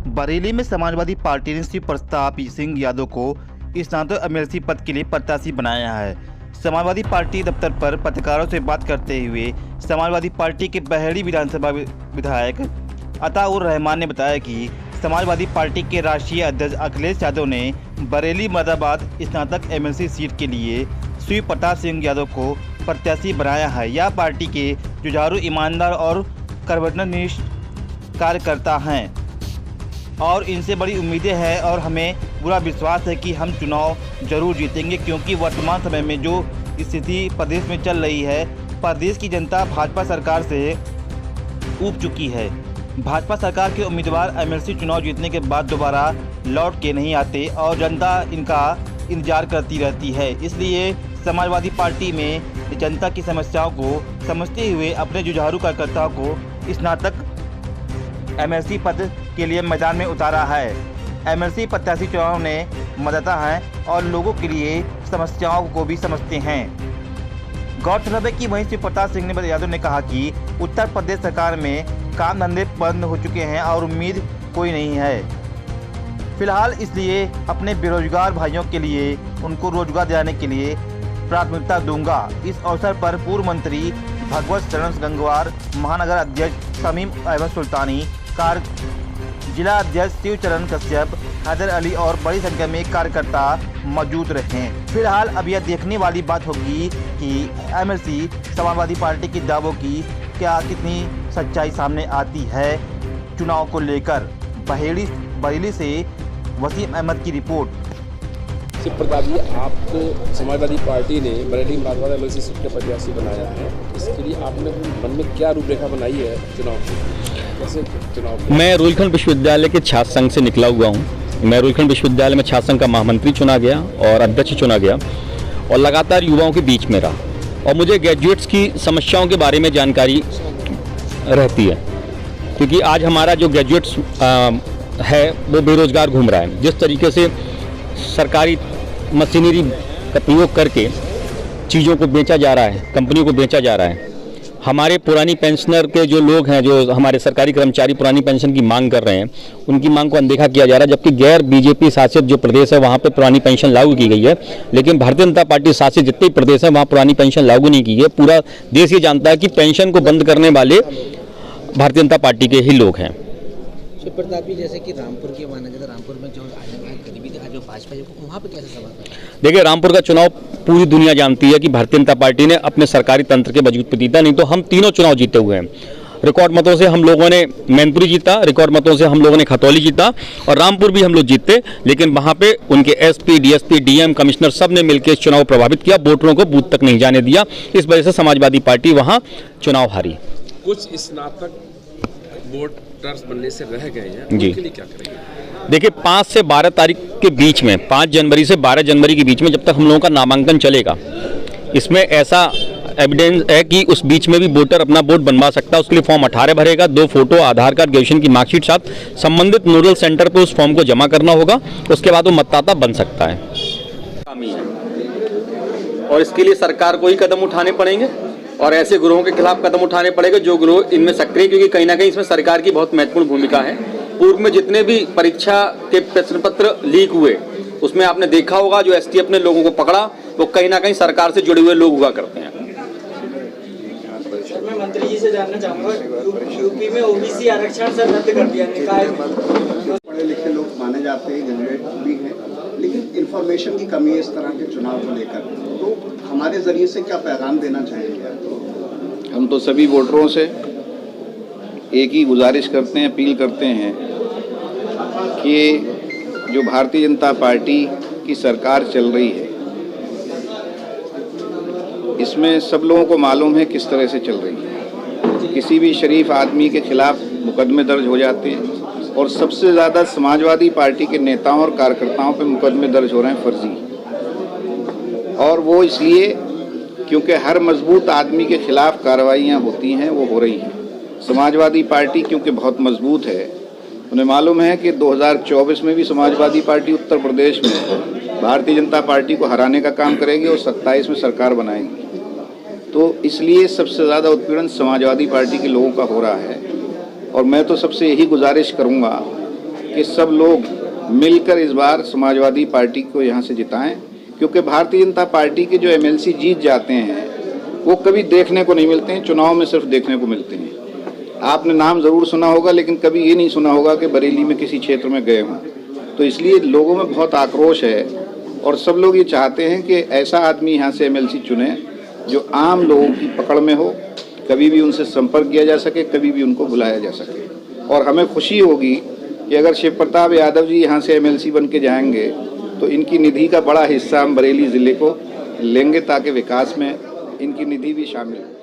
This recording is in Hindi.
बरेली में समाजवादी पार्टी ने श्री प्रताप सिंह यादव को स्नातक एमएलसी पद के लिए प्रत्याशी बनाया है। समाजवादी पार्टी दफ्तर पर पत्रकारों से बात करते हुए समाजवादी पार्टी के बहेड़ी विधानसभा विधायक अताउर रहमान ने बताया कि समाजवादी पार्टी के राष्ट्रीय अध्यक्ष अखिलेश यादव ने बरेली मुरादाबाद स्नातक एमएलसी सीट के लिए श्री प्रताप सिंह यादव को प्रत्याशी बनाया है। यह पार्टी के जुझारू, ईमानदार और कर्तव्यनिष्ठ कार्यकर्ता हैं और इनसे बड़ी उम्मीदें हैं और हमें पूरा विश्वास है कि हम चुनाव जरूर जीतेंगे, क्योंकि वर्तमान समय में जो स्थिति प्रदेश में चल रही है, प्रदेश की जनता भाजपा सरकार से ऊब चुकी है। भाजपा सरकार के उम्मीदवार एमएलसी चुनाव जीतने के बाद दोबारा लौट के नहीं आते और जनता इनका इंतजार करती रहती है। इसलिए समाजवादी पार्टी में जनता की समस्याओं को समझते हुए अपने जुझारू कार्यकर्ताओं को स्नातक एमएलसी पद के लिए मैदान में उतारा है। एमएलसी प्रत्याशी चुनाव ने मतदाता हैं और लोगों के लिए समस्याओं को भी समझते हैं। गौरतलब है कि वहीं श्री प्रताप सिंह यादव ने कहा कि उत्तर प्रदेश सरकार में काम धंधे बंद हो चुके हैं और उम्मीद कोई नहीं है फिलहाल, इसलिए अपने बेरोजगार भाइयों के लिए उनको रोजगार दिलाने के लिए प्राथमिकता दूंगा। इस अवसर पर पूर्व मंत्री भगवत शरण गंगवार, महानगर अध्यक्ष शमीम अहमद सुल्तानी, जिला अध्यक्ष शिवचरण कश्यप, हैदर अली और बड़ी संख्या में कार्यकर्ता मौजूद रहे। फिलहाल अब यह देखने वाली बात होगी कि एमएलसी समाजवादी पार्टी की दावों की क्या कितनी सच्चाई सामने आती है चुनाव को लेकर। बरेली से वसीम अहमद की रिपोर्ट। श्री प्रताप जी, आपको समाजवादी पार्टी ने बरेली मुरादाबाद एमएलसी सीट के प्रत्याशी बनाया है, इसके लिए आपने मन में क्या रूपरेखा बनाई है चुनाव की? कैसे चुनाव? मैं रुलखंड विश्वविद्यालय के छात्र संघ से निकला हुआ हूँ। मैं रुलखंड विश्वविद्यालय में छात्र संघ का महामंत्री चुना गया और अध्यक्ष चुना गया और लगातार युवाओं के बीच में रहा और मुझे ग्रेजुएट्स की समस्याओं के बारे में जानकारी रहती है, क्योंकि आज हमारा जो ग्रेजुएट्स है वो बेरोजगार घूम रहा है। जिस तरीके से सरकारी मशीनरी का प्रयोग करके चीज़ों को बेचा जा रहा है, कंपनियों को बेचा जा रहा है, हमारे पुरानी पेंशनर के जो लोग हैं, जो हमारे सरकारी कर्मचारी पुरानी पेंशन की मांग कर रहे हैं, उनकी मांग को अनदेखा किया जा रहा है। जबकि गैर बीजेपी शासित जो प्रदेश है वहाँ पे पुरानी पेंशन लागू की गई है, लेकिन भारतीय जनता पार्टी शासित जितने प्रदेश हैं वहाँ पुरानी पेंशन लागू नहीं की है। पूरा देश ये जानता है कि पेंशन को बंद करने वाले भारतीय जनता पार्टी के ही लोग हैं। प्रताप जी, जैसे कि रामपुर के माना जाता है, रामपुर में जो गरीबी का जो भाजपा वहाँ पे कैसे सवाल है? देखिए, रामपुर का चुनाव पूरी दुनिया जानती है कि भारतीय जनता पार्टी ने अपने सरकारी तंत्र के वजूद पर जीता, नहीं तो हम तीनों चुनाव जीते हुए हैं। रिकॉर्ड मतों से हम लोगों ने मैनपुरी जीता, रिकॉर्ड मतों से हम लोगों ने खतौली जीता और रामपुर भी हम लोग जीते, लेकिन वहाँ पे उनके एसपी, डीएसपी, डीएम, कमिश्नर सब ने मिलकर इस चुनाव प्रभावित किया, वोटरों को बूथ तक नहीं जाने दिया। इस वजह से समाजवादी पार्टी वहाँ चुनाव हारी। कुछ स्नातक वोटर्स बनने से रह गए हैं, जी, उनके लिए क्या करेंगे? देखिए, 5 से 12 तारीख के बीच में, 5 जनवरी से 12 जनवरी के बीच में जब तक हम लोगों का नामांकन चलेगा, इसमें ऐसा एविडेंस है कि उस बीच में भी वोटर अपना वोट बनवा सकता है। उसके लिए फॉर्म 18 भरेगा, 2 फोटो, आधार कार्ड, ग्रेजुएशन की मार्कशीट साथ संबंधित नोडल सेंटर पर उस फॉर्म को जमा करना होगा। उसके बाद वो मतदाता बन सकता है और इसके लिए सरकार को ही कदम उठाने पड़ेंगे और ऐसे ग्रोहों के खिलाफ कदम उठाने पड़ेंगे जो ग्रोह इनमें सक्रिय, क्योंकि कहीं ना कहीं इसमें सरकार की बहुत महत्वपूर्ण भूमिका है। पूर्व में जितने भी परीक्षा के प्रश्न पत्र लीक हुए उसमें आपने देखा होगा जो एसटीएफ ने लोगों को पकड़ा वो कहीं ना कहीं सरकार से जुड़े हुए लोग हुआ करते हैं। मैं मंत्री जी से जानना चाहूंगा, यूपी में ओबीसी आरक्षण से रद्द कर दिया, निकाय पढ़े लिखे लोग माने जाते हैं, ग्रेजुएट भी हैं, लेकिन इन्फॉर्मेशन की कमी है इस तरह के चुनाव को लेकर। तो हमारे जरिए से क्या पैगाम देना चाहेंगे? हम तो सभी वोटरों से एक ही गुजारिश करते हैं, अपील करते हैं कि जो भारतीय जनता पार्टी की सरकार चल रही है इसमें सब लोगों को मालूम है किस तरह से चल रही है। किसी भी शरीफ आदमी के खिलाफ मुकदमे दर्ज हो जाते हैं और सबसे ज़्यादा समाजवादी पार्टी के नेताओं और कार्यकर्ताओं पे मुकदमे दर्ज हो रहे हैं फर्जी, और वो इसलिए क्योंकि हर मजबूत आदमी के खिलाफ कार्रवाइयाँ होती हैं, वो हो रही हैं। समाजवादी पार्टी क्योंकि बहुत मजबूत है, उन्हें मालूम है कि 2024 में भी समाजवादी पार्टी उत्तर प्रदेश में भारतीय जनता पार्टी को हराने का काम करेगी और 27 में सरकार बनाएगी। तो इसलिए सबसे ज़्यादा उत्पीड़न समाजवादी पार्टी के लोगों का हो रहा है और मैं तो सबसे यही गुजारिश करूंगा कि सब लोग मिलकर इस बार समाजवादी पार्टी को यहाँ से जिताएं, क्योंकि भारतीय जनता पार्टी के जो एमएलसी जीत जाते हैं वो कभी देखने को नहीं मिलते हैं, चुनाव में सिर्फ देखने को मिलते हैं। आपने नाम ज़रूर सुना होगा, लेकिन कभी ये नहीं सुना होगा कि बरेली में किसी क्षेत्र में गए हों। तो इसलिए लोगों में बहुत आक्रोश है और सब लोग ये चाहते हैं कि ऐसा आदमी यहाँ से एमएलसी चुने जो आम लोगों की पकड़ में हो, कभी भी उनसे संपर्क किया जा सके, कभी भी उनको बुलाया जा सके। और हमें खुशी होगी कि अगर शिव प्रताप यादव जी यहाँ से एमएलसी बन के जाएंगे तो इनकी निधि का बड़ा हिस्सा हम बरेली ज़िले को लेंगे, ताकि विकास में इनकी निधि भी शामिल हो।